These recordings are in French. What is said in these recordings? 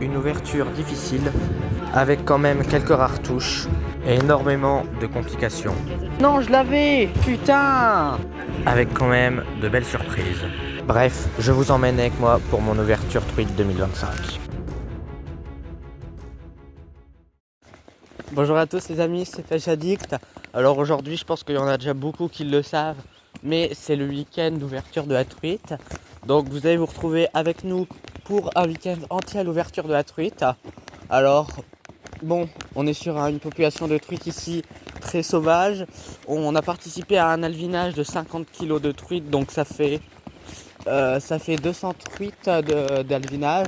une ouverture difficile, avec quand même quelques rares touches et énormément de complications. Non, je l'avais! Putain! Avec quand même de belles surprises. Bref, je vous emmène avec moi pour mon ouverture Truite 2025. Bonjour à tous les amis, c'est Pêche Addict. Alors aujourd'hui, je pense qu'il y en a déjà beaucoup qui le savent, mais c'est le week-end d'ouverture de la truite. Donc vous allez vous retrouver avec nous pour un week-end entier à l'ouverture de la truite. Alors, bon, on est sur une population de truites ici très sauvage. On a participé à un alvinage de 50 kg de truites, donc ça fait 200 truites d'alvinage.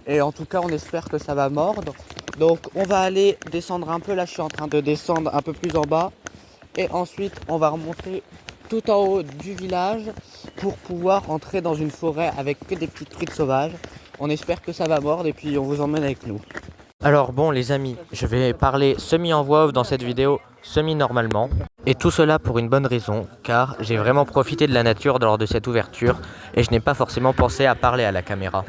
Et en tout cas, on espère que ça va mordre. Donc on va aller descendre un peu, là je suis en train de descendre un peu plus en bas. Et ensuite on va remonter tout en haut du village pour pouvoir entrer dans une forêt avec que des petites truites sauvages. On espère que ça va mordre et puis on vous emmène avec nous. Alors bon les amis, je vais parler semi en voix off dans cette vidéo, semi normalement. Et tout cela pour une bonne raison, car j'ai vraiment profité de la nature lors de cette ouverture et je n'ai pas forcément pensé à parler à la caméra.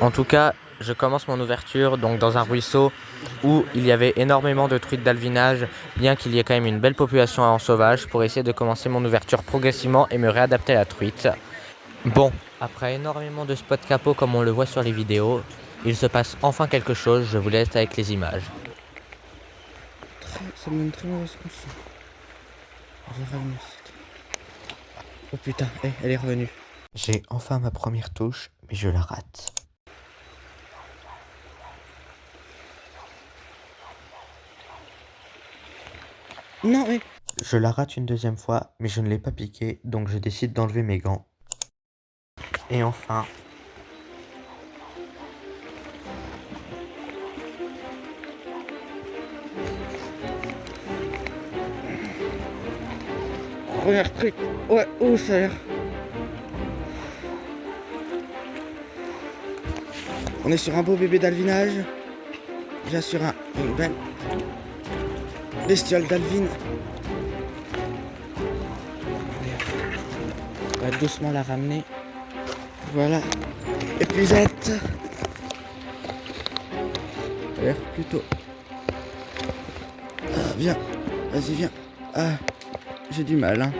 En tout cas, je commence mon ouverture donc dans un ruisseau où il y avait énormément de truites d'alvinage, bien qu'il y ait quand même une belle population en sauvage, pour essayer de commencer mon ouverture progressivement et me réadapter à la truite. Bon, après énormément de spots capots comme on le voit sur les vidéos, il se passe enfin quelque chose, je vous laisse avec les images. Ça me donne très mauvaise conscience. Elle est revenue. Oh putain, elle est revenue. J'ai enfin ma première touche, mais je la rate. Non mais... Je la rate une deuxième fois, mais je ne l'ai pas piquée, donc je décide d'enlever mes gants. Et enfin... Première truite. Ouais, oh ça a l'air. On est sur un beau bébé d'alvinage. Déjà sur une belle bestiole d'alvin. On va doucement la ramener. Voilà. Épuisette. Ça a l'air plutôt. Ah, viens. Vas-y, viens. Ah, j'ai du mal, hein.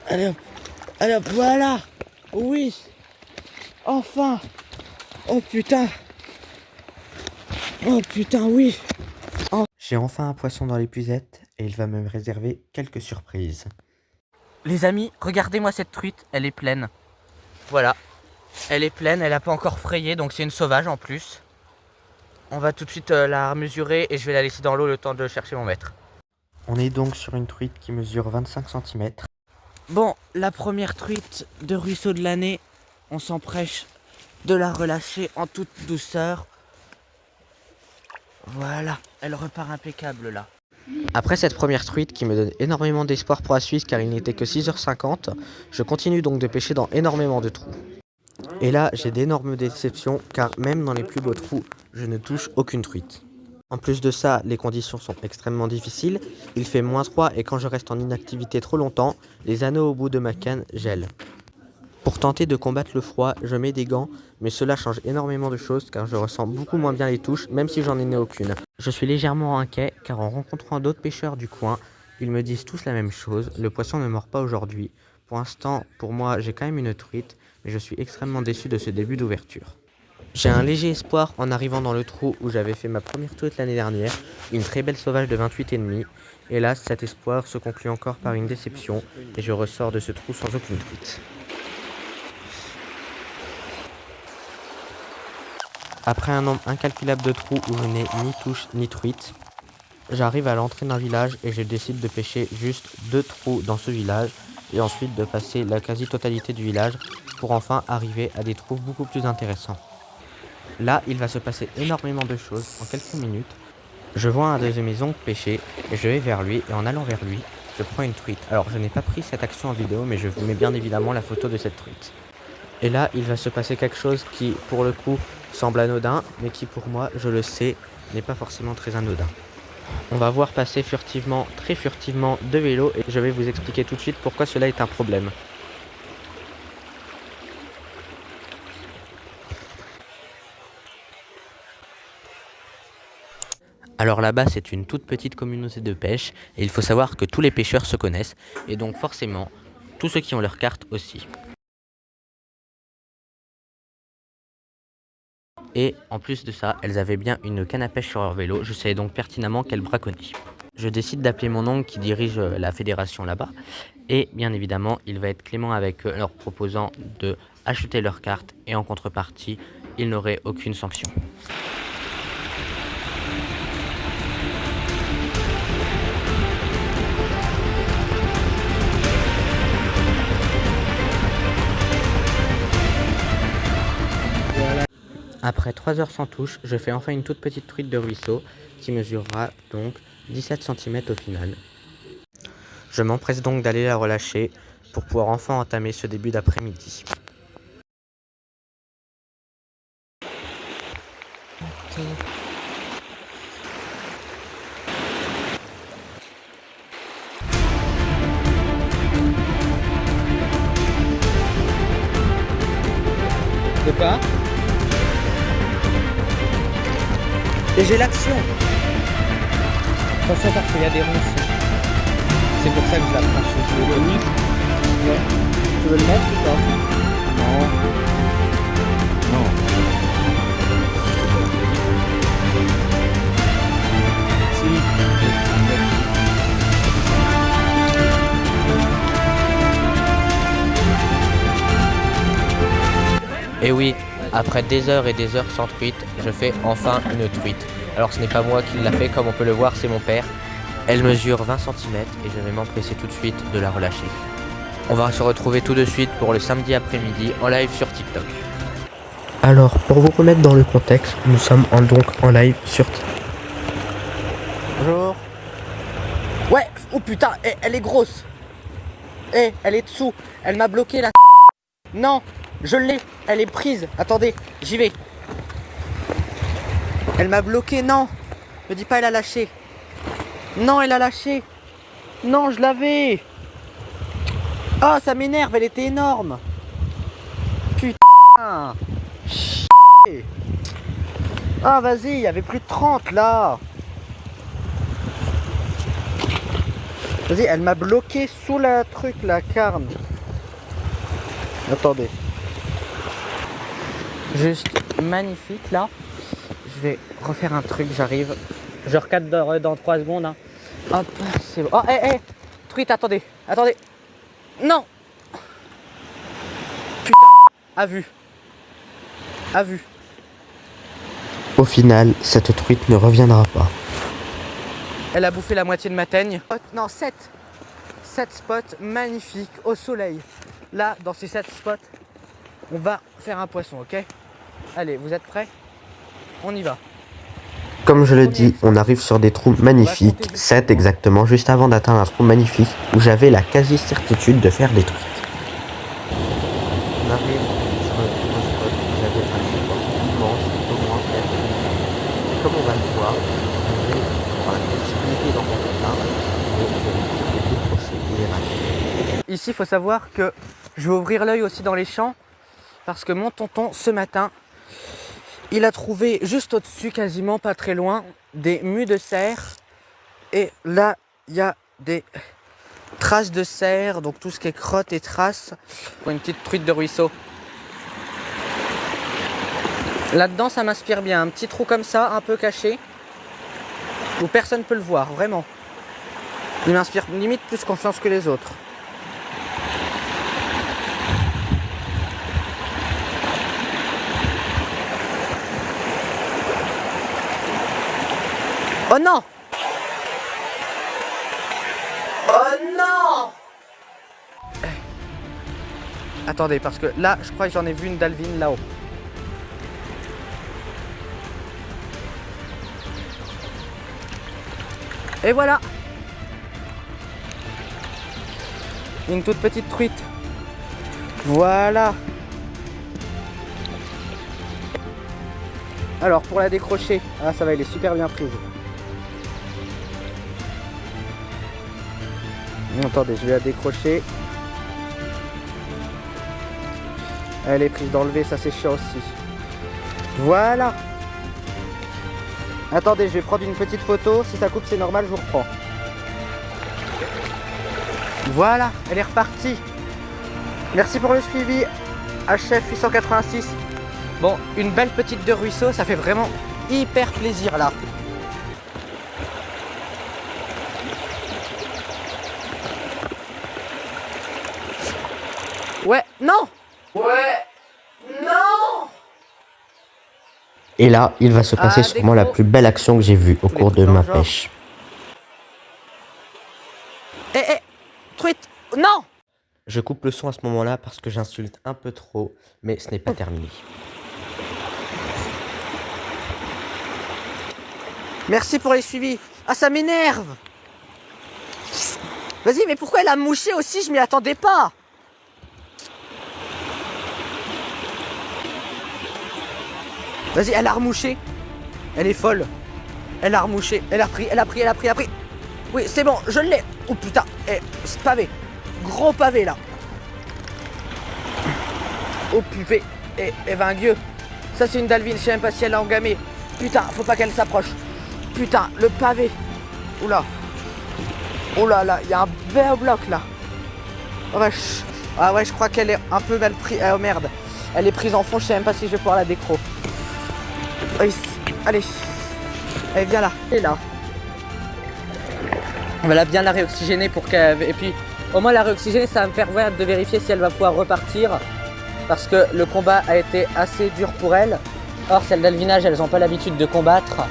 Allez hop. Allez hop, voilà. Oui. Enfin. Oh putain. Oh putain, oui. J'ai enfin un poisson dans l'épuisette et il va me réserver quelques surprises. Les amis, regardez-moi cette truite, elle est pleine. Voilà. Elle est pleine, elle n'a pas encore frayé, donc c'est une sauvage en plus. On va tout de suite la mesurer et je vais la laisser dans l'eau le temps de chercher mon mètre. On est donc sur une truite qui mesure 25 cm. Bon, la première truite de ruisseau de l'année, on s'empresse de la relâcher en toute douceur. Voilà, elle repart impeccable là. Après cette première truite qui me donne énormément d'espoir pour la suite car il n'était que 6h50, je continue donc de pêcher dans énormément de trous. Et là j'ai d'énormes déceptions car même dans les plus beaux trous, je ne touche aucune truite. En plus de ça, les conditions sont extrêmement difficiles, il fait -3 et quand je reste en inactivité trop longtemps, les anneaux au bout de ma canne gèlent. Pour tenter de combattre le froid, je mets des gants, mais cela change énormément de choses car je ressens beaucoup moins bien les touches, même si j'en ai aucune. Je suis légèrement inquiet car en rencontrant d'autres pêcheurs du coin, ils me disent tous la même chose, le poisson ne mord pas aujourd'hui. Pour l'instant, pour moi, j'ai quand même une truite, mais je suis extrêmement déçu de ce début d'ouverture. J'ai un léger espoir en arrivant dans le trou où j'avais fait ma première truite l'année dernière, une très belle sauvage de 28,5. Hélas, cet espoir se conclut encore par une déception et je ressors de ce trou sans aucune truite. Après un nombre incalculable de trous où je n'ai ni touche ni truite, j'arrive à l'entrée d'un village et je décide de pêcher juste 2 trous dans ce village et ensuite de passer la quasi-totalité du village pour enfin arriver à des trous beaucoup plus intéressants. Là, il va se passer énormément de choses en quelques minutes. Je vois un de mes oncles pêcher et je vais vers lui et en allant vers lui, je prends une truite. Alors je n'ai pas pris cette action en vidéo mais je vous mets bien évidemment la photo de cette truite. Et là, il va se passer quelque chose qui, pour le coup, semble anodin, mais qui, pour moi, je le sais, n'est pas forcément très anodin. On va voir passer furtivement, très furtivement, 2 vélos, et je vais vous expliquer tout de suite pourquoi cela est un problème. Alors là-bas, c'est une toute petite communauté de pêche et il faut savoir que tous les pêcheurs se connaissent et donc forcément, tous ceux qui ont leur carte aussi. Et en plus de ça, elles avaient bien une canne à pêche sur leur vélo, je savais donc pertinemment qu'elles braconnaient. Je décide d'appeler mon oncle qui dirige la fédération là-bas et bien évidemment, il va être clément avec eux, leur proposant de acheter leur carte et en contrepartie, il n'aurait aucune sanction. Après 3 heures sans touche, je fais enfin une toute petite truite de ruisseau qui mesurera donc 17 cm au final. Je m'empresse donc d'aller la relâcher pour pouvoir enfin entamer ce début d'après-midi. De quoi? Et j'ai l'action. Attention parce qu'il y a des ronces. C'est pour ça que je la prends sur le vélo. Ouais. Tu veux le mettre ou pas? Non. Non. Et oui, après des heures et des heures sans truite, je fais enfin une truite. Alors ce n'est pas moi qui l'a fait, comme on peut le voir, c'est mon père. Elle mesure 20 cm et je vais m'empresser tout de suite de la relâcher. On va se retrouver tout de suite pour le samedi après-midi en live sur TikTok. Alors, pour vous remettre dans le contexte, nous sommes donc en live sur TikTok. Bonjour. Ouais, oh putain, elle est grosse. Elle est dessous. Elle m'a bloqué la. Non, je l'ai. Elle est prise. Attendez, j'y vais. Elle m'a bloqué, non. Me dis pas elle a lâché. Non, elle a lâché. Non, je l'avais. Oh, ça m'énerve, elle était énorme. Putain. Chier. Ah, vas-y, il y avait plus de 30 là. Vas-y, elle m'a bloqué sous la truc, la carne. Attendez. Juste magnifique là. Je vais refaire un truc, j'arrive. Je recadre dans 3 secondes. Hein. Hop, c'est bon. Oh, truite, attendez. Attendez. Non. Putain. À vue. À vue. Au final, cette truite ne reviendra pas. Elle a bouffé la moitié de ma teigne. Non, 7. 7 spots magnifiques au soleil. Là, dans ces 7 spots, on va faire un poisson, ok? Allez, vous êtes prêts? On y va. Comme je le dis, on arrive sur des trous magnifiques, 7 exactement, juste avant d'atteindre un trou magnifique où j'avais la quasi-certitude de faire des truites. On arrive sur un spot où j'avais un support immense, au moins 4 mètres. Et comme on va le voir, je vais avoir la possibilité d'en monter un, mais je vais décrocher les ratés. Ici, il faut savoir que je vais ouvrir l'œil aussi dans les champs parce que mon tonton, ce matin, il a trouvé juste au-dessus, quasiment pas très loin, des mues de cerf. Et là, il y a des traces de cerf, donc tout ce qui est crottes et traces, pour une petite truite de ruisseau. Là-dedans, ça m'inspire bien. Un petit trou comme ça, un peu caché, où personne ne peut le voir, vraiment. Il m'inspire limite plus confiance que les autres. Oh non! Oh non! Attendez, parce que là, je crois que j'en ai vu une d'Alvin là-haut. Et voilà! Une toute petite truite. Voilà! Alors, pour la décrocher, ah ça va, elle est super bien prise. Attendez, je vais la décrocher. Elle est prise d'enlever, ça c'est chiant aussi. Voilà. Attendez, je vais prendre une petite photo. Si ça coupe, c'est normal, je vous reprends. Voilà, elle est repartie. Merci pour le suivi, HF 886. Bon, une belle petite de ruisseau, ça fait vraiment hyper plaisir là. Ouais, non! Ouais, non! Et là, il va se passer sûrement la plus belle action que j'ai vue au cours de ma pêche. Truite, non! Je coupe le son à ce moment-là parce que j'insulte un peu trop, mais ce n'est pas terminé. Merci pour les suivis. Ah, ça m'énerve! Vas-y, mais pourquoi elle a mouché aussi? Je m'y attendais pas! Vas-y, elle a remouché. Elle est folle. Elle a remouché. Elle a repris, elle a pris, elle a pris, elle a pris. Oui, c'est bon, je l'ai. Oh putain, ce pavé. Gros pavé là. Oh putain, vingueux. Ça c'est une dalvine, je sais même pas si elle a engamé. Putain, faut pas qu'elle s'approche. Putain, le pavé. Oula. Oh là là, il y a un bel bloc là. Oh vache. Ah ouais, je crois qu'elle est un peu mal prise. Oh merde. Elle est prise en fond, je sais même pas si je vais pouvoir la décro. Allez. Allez, viens là. Elle est là. On va bien la réoxygéner pour qu'elle... Et puis, au moins la réoxygéner, ça va me permettre de vérifier si elle va pouvoir repartir. Parce que le combat a été assez dur pour elle. Or, celles d'alvinage, elles n'ont pas l'habitude de combattre.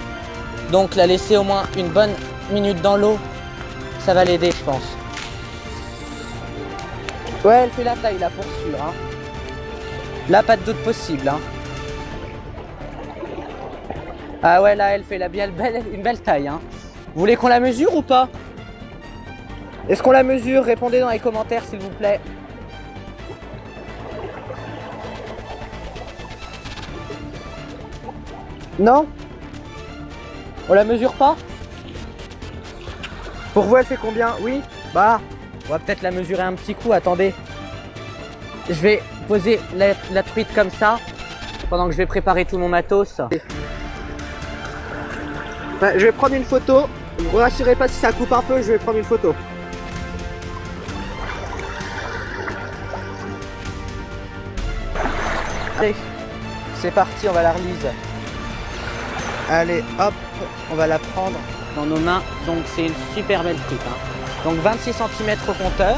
Donc, la laisser au moins une bonne minute dans l'eau, ça va l'aider, je pense. Ouais, elle fait la taille là pour sûr. Hein. Là, pas de doute possible. Hein. Ah ouais, là, elle fait une belle taille. Hein. Vous voulez qu'on la mesure ou pas? Est-ce qu'on la mesure? Répondez dans les commentaires, s'il vous plaît. Non? On la mesure pas? Pour vous, elle fait combien? Oui? Bah, on va peut-être la mesurer un petit coup. Attendez. Je vais poser la truite comme ça pendant que je vais préparer tout mon matos. Bah, je vais prendre une photo. Ne vous rassurez pas si ça coupe un peu, je vais prendre une photo. Allez, c'est parti, on va la release. Allez, hop, on va la prendre dans nos mains. Donc c'est une super belle truite. Hein. Donc 26 cm au compteur.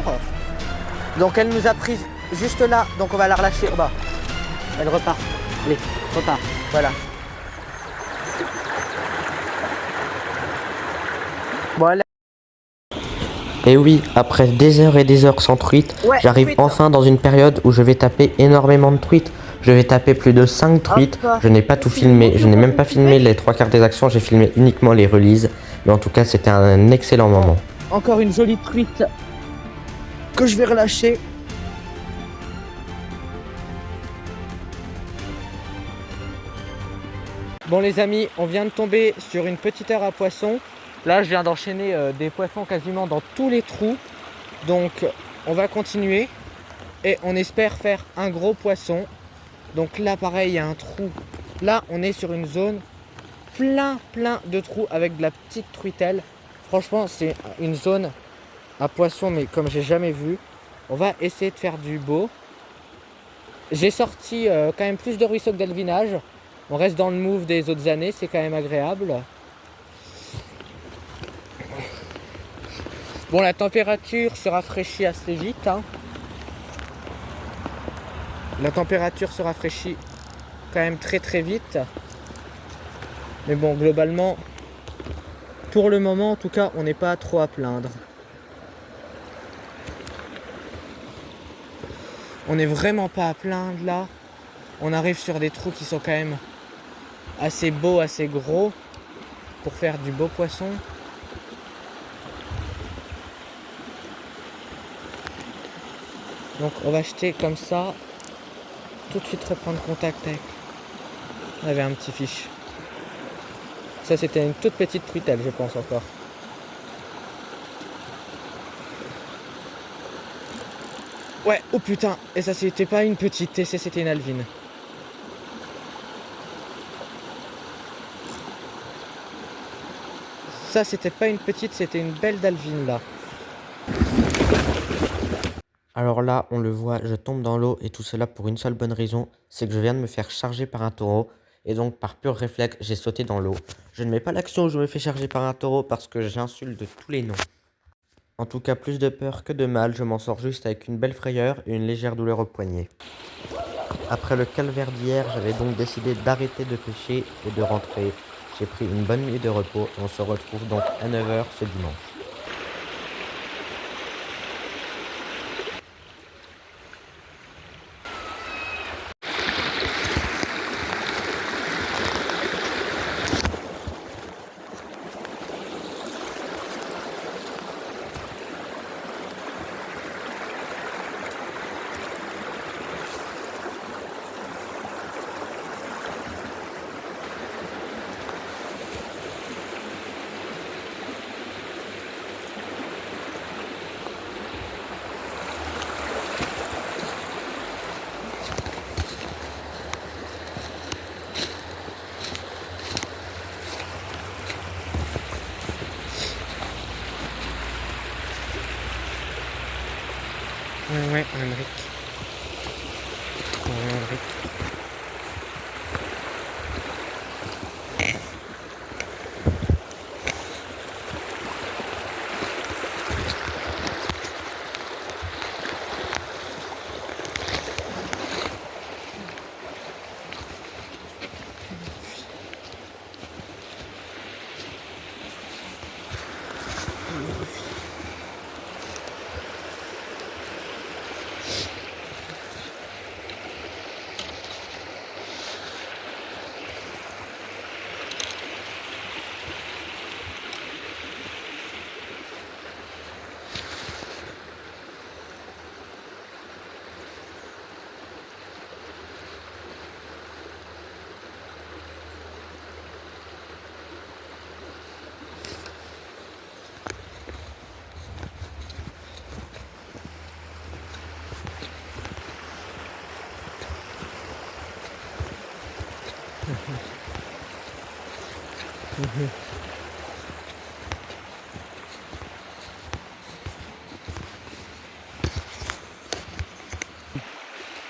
Donc elle nous a prise juste là, donc on va la relâcher en bas. Elle repart. Allez, repart. Voilà. Voilà. Et oui, après des heures et des heures sans truite, ouais, j'arrive enfin dans une période où je vais taper énormément de truites. Je vais taper plus de 5 truites. Je n'ai pas tout filmé, je n'ai même pas filmé les 3/4 des actions, j'ai filmé uniquement les releases. Mais en tout cas, c'était un excellent moment. Encore une jolie truite que je vais relâcher. Bon les amis, on vient de tomber sur une petite heure à poisson. Là, je viens d'enchaîner des poissons quasiment dans tous les trous. Donc, on va continuer. Et on espère faire un gros poisson. Donc là, pareil, il y a un trou. Là, on est sur une zone plein de trous avec de la petite truitelle. Franchement, c'est une zone à poisson, mais comme j'ai jamais vu. On va essayer de faire du beau. J'ai sorti quand même plus de ruisseaux que d'alvinage. On reste dans le move des autres années, c'est quand même agréable. Bon, la température se rafraîchit assez vite. Hein. La température se rafraîchit quand même très vite. Mais bon, globalement, pour le moment, en tout cas, on n'est pas trop à plaindre. On n'est vraiment pas à plaindre là. On arrive sur des trous qui sont quand même assez beaux, assez gros pour faire du beau poisson. Donc on va jeter comme ça, tout de suite reprendre contact avec. On avait un petit fiche. Ça c'était une toute petite truitelle, je pense encore. Ouais, oh putain, et ça c'était pas une petite TC, c'était une alvine. Ça, c'était pas une petite, c'était une belle d'Alvin là. Alors là, on le voit, je tombe dans l'eau et tout cela pour une seule bonne raison, c'est que je viens de me faire charger par un taureau et donc par pur réflexe, j'ai sauté dans l'eau. Je ne mets pas l'action où je me fais charger par un taureau parce que j'insulte de tous les noms. En tout cas, plus de peur que de mal, je m'en sors juste avec une belle frayeur et une légère douleur au poignet. Après le calvaire d'hier, j'avais donc décidé d'arrêter de pêcher et de rentrer. J'ai pris une bonne nuit de repos et on se retrouve donc à 9 h ce dimanche. Ouais, Henrik. Henrik.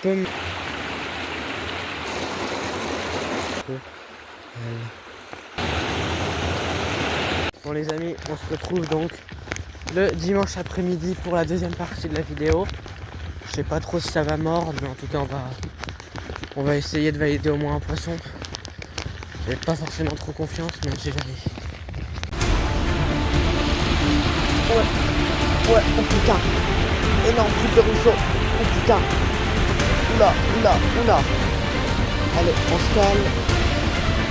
Pomme. Bon les amis, on se retrouve donc le dimanche après-midi pour la deuxième partie de la vidéo. Je sais pas trop si ça va mordre, mais en tout cas on va essayer de valider au moins un poisson. J'ai pas forcément trop confiance, mais on sait jamais. Ouais, oh putain, énorme truc de ruisseau, oh putain, oula. Allez, on se calme,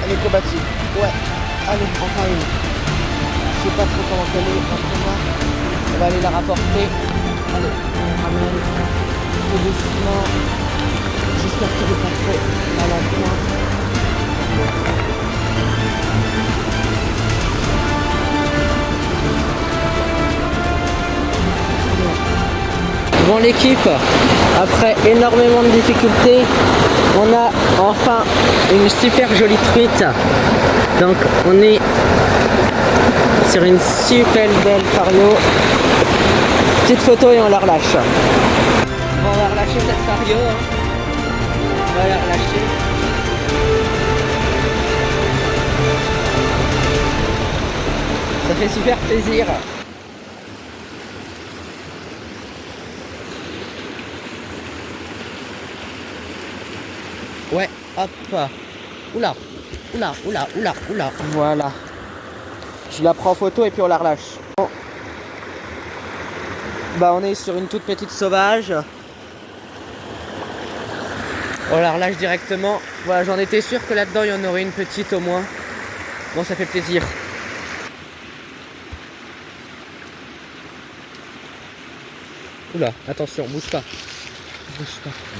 elle est combative, ouais, allez, enfin une. Je sais pas trop comment qu'elle est, on va aller la rapporter. Allez, on ramène tout doucement. J'espère qu'elle est pas trop à la pointe. Bon l'équipe, après énormément de difficultés, on a enfin une super jolie truite. Donc on est sur une super belle fario. Petite photo et on la relâche. Bon, on va relâcher cette fario. On va la relâcher. Ça fait super plaisir. Ouais, hop. Oula. Voilà. Je la prends en photo et puis on la relâche. Bon. Bah on est sur une toute petite sauvage. On la relâche directement. Voilà, j'en étais sûr que là-dedans il y en aurait une petite au moins. Bon, ça fait plaisir. Oula, attention, bouge pas.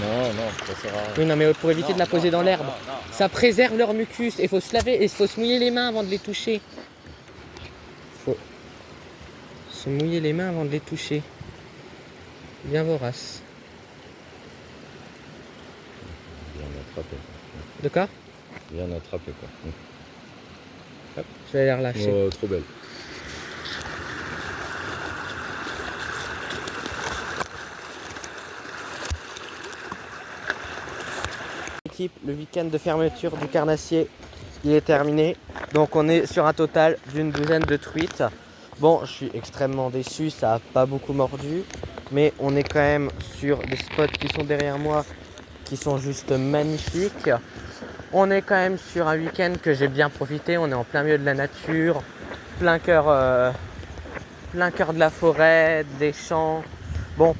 Non, ça sert à rien. Oui, non, mais pour éviter de la poser dans l'herbe. Ça préserve leur mucus. Il faut se laver et il faut se mouiller les mains avant de les toucher. Faut se mouiller les mains avant de les toucher. Bien vorace. Bien attrapé. De quoi? Bien attrapé quoi. Hop, je vais aller relâcher. Oh, trop belle. l'équipe, le week-end de fermeture du carnassier, il est terminé. Donc on est sur un total d'une douzaine de truites. Bon, je suis extrêmement déçu, ça n'a pas beaucoup mordu. Mais on est quand même sur des spots qui sont derrière moi, qui sont juste magnifiques. On est quand même sur un week-end que j'ai bien profité. On est en plein milieu de la nature, plein cœur de la forêt, des champs. Bon,